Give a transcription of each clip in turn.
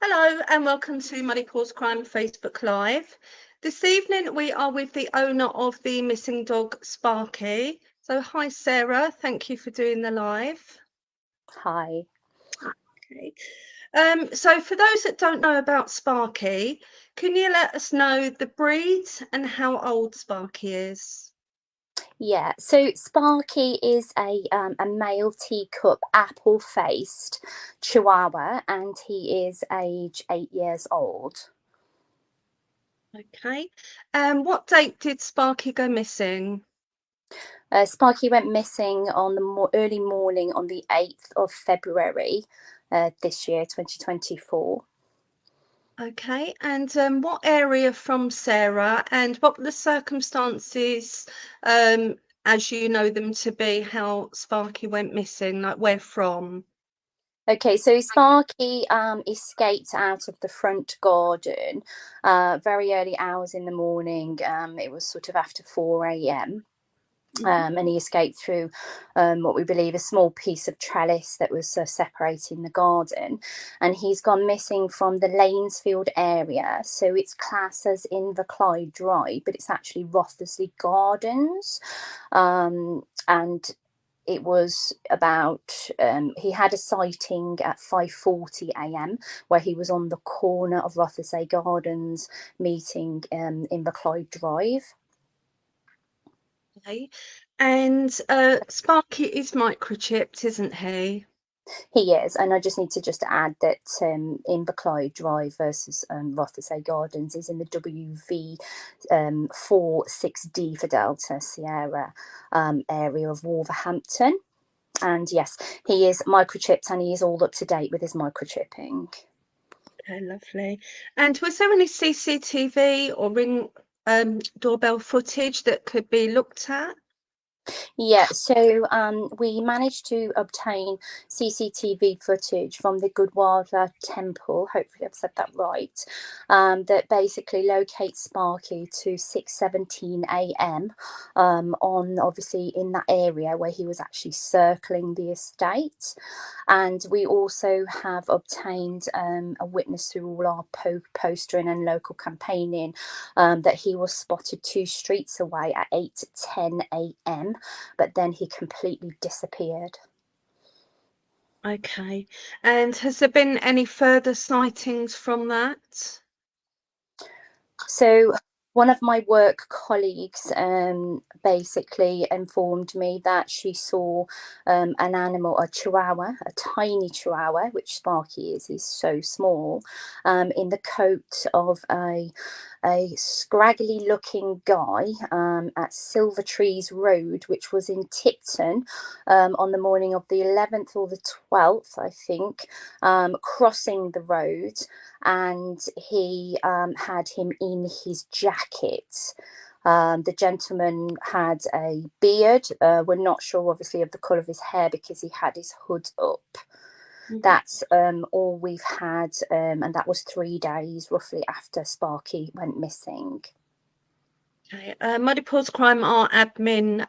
Hello and welcome to Muddypawscrime Facebook Live. This evening we are with the owner of the missing dog, Sparkie. So hi Sarah, thank you for doing the live. Hi. Okay. So for those that don't know about Sparkie, can you let us know the breed and how old Sparkie is? Yeah, so Sparkie is a male teacup apple-faced Chihuahua, and he is age 8 years old. Okay. What date did Sparkie go missing? Sparkie went missing on the early morning on the 8th of February this year, 2024. Okay, and what area from Sarah, and what were the circumstances, as you know them to be, how Sparkie went missing, like where from? Okay, so Sparkie escaped out of the front garden very early hours in the morning. It was sort of after 4 a.m. And he escaped through what we believe a small piece of trellis that was separating the garden, and he's gone missing from the Lanesfield area, so it's classed as Inverclyde Drive, but it's actually Rothersley Gardens. And it was about he had a sighting at 5:40 a.m. where he was on the corner of Rothersley Gardens meeting Inverclyde Drive. Okay, and Sparkie is microchipped, isn't he? He is, and I just need to add that Inverclyde Drive versus Rothersley Gardens is in the WV 46D for Delta Sierra area of Wolverhampton. And yes, he is microchipped, and he is all up to date with his microchipping. Okay, lovely. And was there any CCTV or ring doorbell footage that could be looked at? Yeah, so we managed to obtain CCTV footage from the Gurdwara Temple, hopefully I've said that right, that basically locates Sparkie to 6:17 a.m. On obviously in that area where he was actually circling the estate. And we also have obtained a witness through all our postering and local campaigning that he was spotted 2 streets away at 8:10 a.m. but then he completely disappeared. Okay, and has there been any further sightings from that? So one of my work colleagues basically informed me that she saw an animal, a chihuahua, a tiny chihuahua, which Sparkie is, he's so small, in the coat of a scraggly looking guy at Silver Trees Road, which was in Tipton on the morning of the 11th or the 12th, I think, crossing the road, and he had him in his jacket. The gentleman had a beard. We're not sure, obviously, of the colour of his hair because he had his hood up. That's all we've had, and that was 3 days roughly after Sparkie went missing. Okay. Muddypawscrime are admin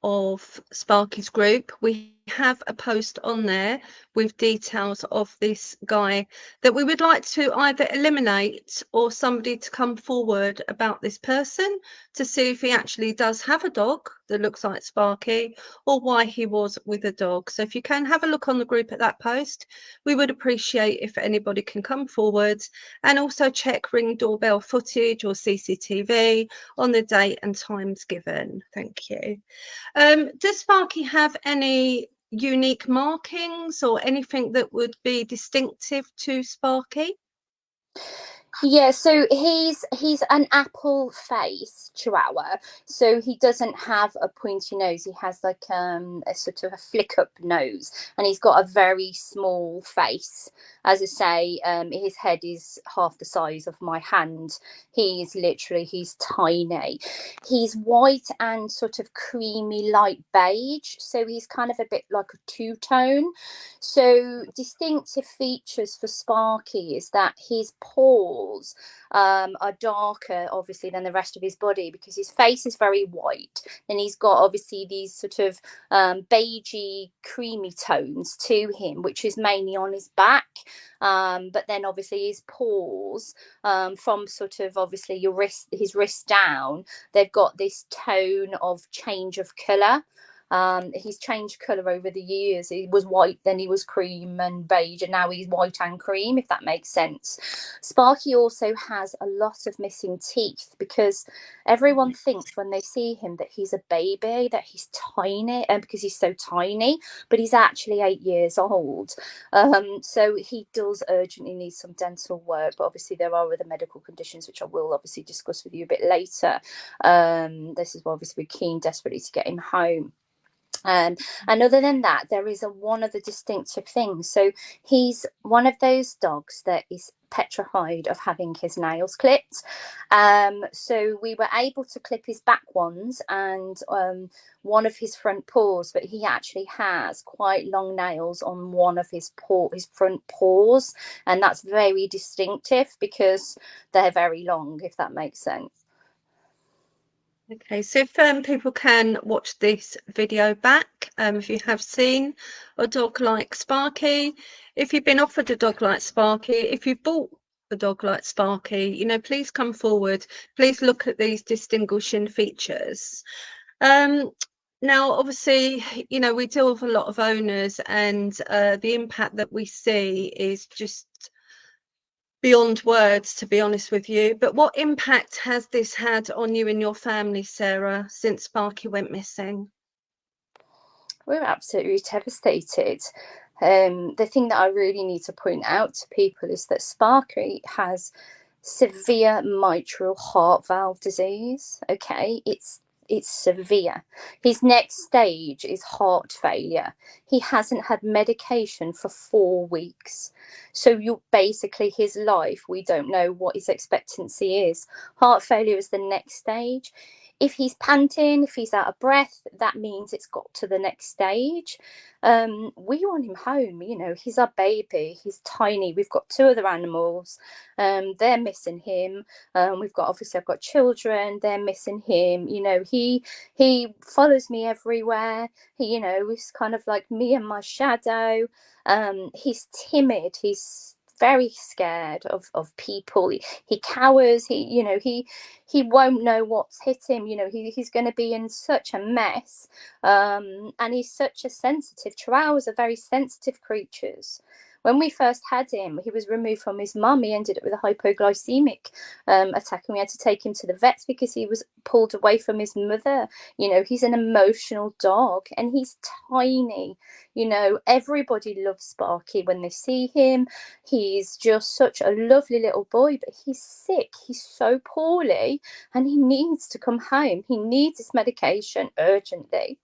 of Sparkie's group. We have a post on there with details of this guy that we would like to either eliminate or somebody to come forward about this person to see if he actually does have a dog that looks like Sparkie or why he was with a dog. So if you can have a look on the group at that post, we would appreciate if anybody can come forward, and also check ring doorbell footage or CCTV on the date and times given. Thank you. Does Sparkie have any unique markings or anything that would be distinctive to Sparkie? Yeah, so he's an apple face chihuahua, so he doesn't have a pointy nose. He has like a sort of a flick up nose, and he's got a very small face. As I say, his head is half the size of my hand. He's tiny. He's white and sort of creamy light beige, so he's kind of a bit like a two-tone. So distinctive features for Sparkie is that his paws paws are darker, obviously, than the rest of his body, because his face is very white. Then he's got obviously these sort of beigey, creamy tones to him, which is mainly on his back. But then obviously his paws, from sort of obviously his wrist down, they've got this tone of change of colour. He's changed colour over the years. He was white, then he was cream and beige, and now he's white and cream, if that makes sense. Sparkie also has a lot of missing teeth, because everyone thinks when they see him that he's a baby, that he's tiny, and because he's so tiny, but he's actually 8 years old. So he does urgently need some dental work, but obviously there are other medical conditions which I will obviously discuss with you a bit later. This is why obviously we're keen desperately to get him home. And other than that, there is one other distinctive thing. So he's one of those dogs that is petrified of having his nails clipped. So we were able to clip his back ones and one of his front paws, but he actually has quite long nails on one of his front paws, and that's very distinctive because they're very long, if that makes sense. Okay, so if people can watch this video back, if you have seen a dog like Sparkie, if you've been offered a dog like Sparkie, if you've bought a dog like Sparkie, you know, please come forward. Please look at these distinguishing features. Now, obviously, you know, we deal with a lot of owners, and the impact that we see is just beyond words, to be honest with you. But what impact has this had on you and your family, Sarah, since Sparkie went missing? We're absolutely devastated. The thing that I really need to point out to people is that Sparkie has severe mitral heart valve disease. Okay, it's severe. His next stage is heart failure. He hasn't had medication for 4 weeks. So you basically, his life, we don't know what his expectancy is. Heart failure is the next stage. If he's panting, if he's out of breath, that means it's got to the next stage. We want him home. You know, he's our baby. He's tiny. We've got 2 other animals. They're missing him. I've got children. They're missing him. You know, he follows me everywhere. He, you know, he's kind of like me and my shadow. He's timid. He's very scared of people. He cowers. He won't know what's hit him. You know, he's going to be in such a mess. And he's such a sensitive. Chihuahuas are very sensitive creatures. When we first had him, he was removed from his mum. He ended up with a hypoglycemic attack, and we had to take him to the vets because he was pulled away from his mother. You know, he's an emotional dog, and he's tiny. You know, everybody loves Sparkie when they see him. He's just such a lovely little boy, but he's sick. He's so poorly, and he needs to come home. He needs his medication urgently.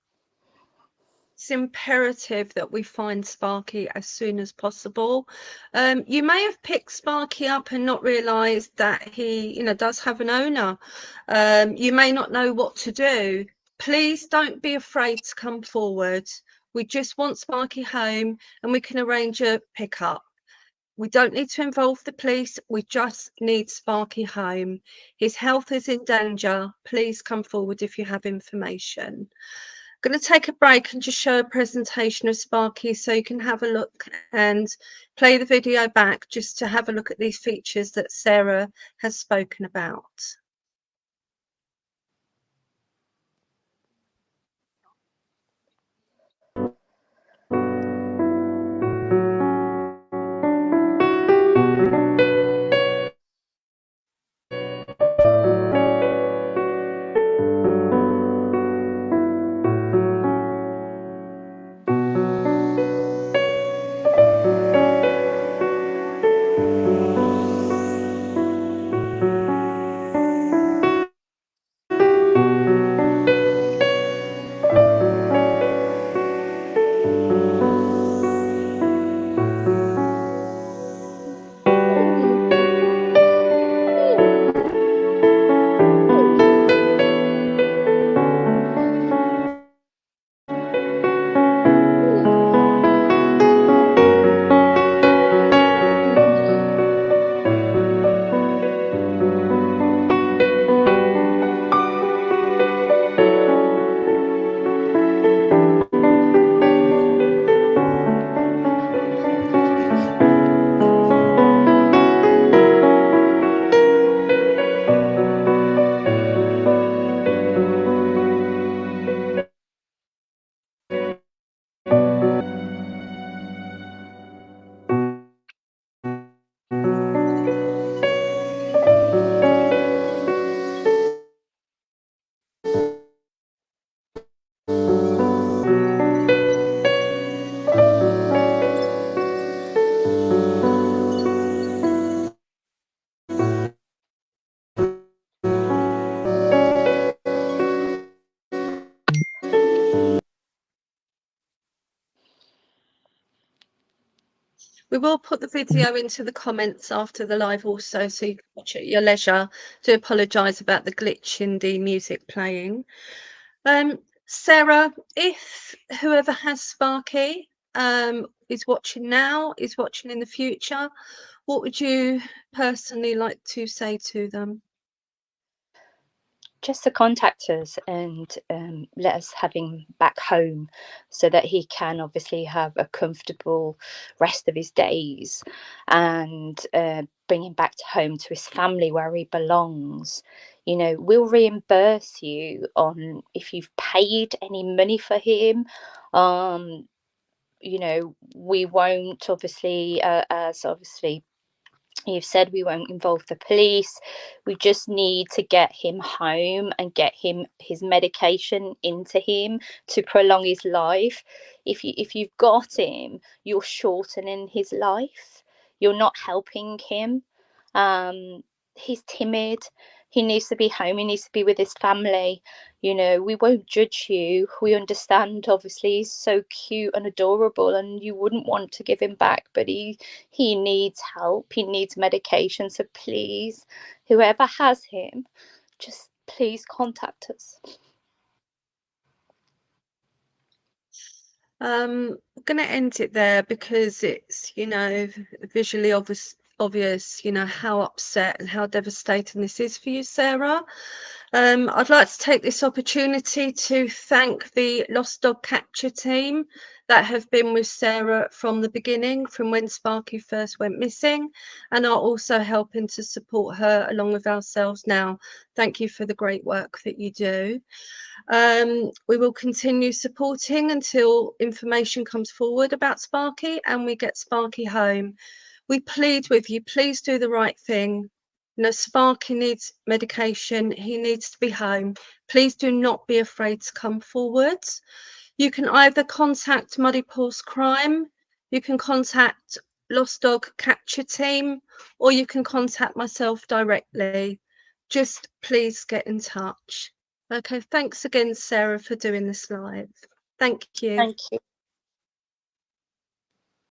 It's imperative that we find Sparkie as soon as possible. You may have picked Sparkie up and not realised that he, you know, does have an owner. You may not know what to do. Please don't be afraid to come forward. We just want Sparkie home, and we can arrange a pickup. We don't need to involve the police. We just need Sparkie home. His health is in danger. Please come forward if you have information. I'm going to take a break and just show a presentation of Sparkie so you can have a look and play the video back just to have a look at these features that Sarah has spoken about. We will put the video into the comments after the live also, so you can watch it at your leisure. Do apologise about the glitch in the music playing. Sarah, if whoever has Sparkie is watching now, is watching in the future, what would you personally like to say to them? Just to contact us and let us have him back home so that he can obviously have a comfortable rest of his days, and bring him back to home to his family where he belongs. You know, we'll reimburse you on if you've paid any money for him. You know, we won't obviously, as obviously you've said, we won't involve the police. We just need to get him home and get him his medication into him to prolong his life. If you've got him, you're shortening his life. You're not helping him. He's timid. He needs to be home. He needs to be with his family. You know, we won't judge you. We understand, obviously, he's so cute and adorable, and you wouldn't want to give him back, but he needs help. He needs medication. So please, whoever has him, just please contact us. I'm going to end it there because it's, visually obvious, how upset and how devastating this is for you, Sarah. I'd like to take this opportunity to thank the Lost Dog Capture team that have been with Sarah from the beginning, from when Sparkie first went missing, and are also helping to support her along with ourselves now. Thank you for the great work that you do. We will continue supporting until information comes forward about Sparkie and we get Sparkie home. We plead with you, please do the right thing. Sparkie needs medication. He needs to be home. Please do not be afraid to come forward. You can either contact Muddypawscrime, you can contact Lost Dog Capture Team, or you can contact myself directly. Just please get in touch. Okay, thanks again, Sarah, for doing this live. Thank you. Thank you.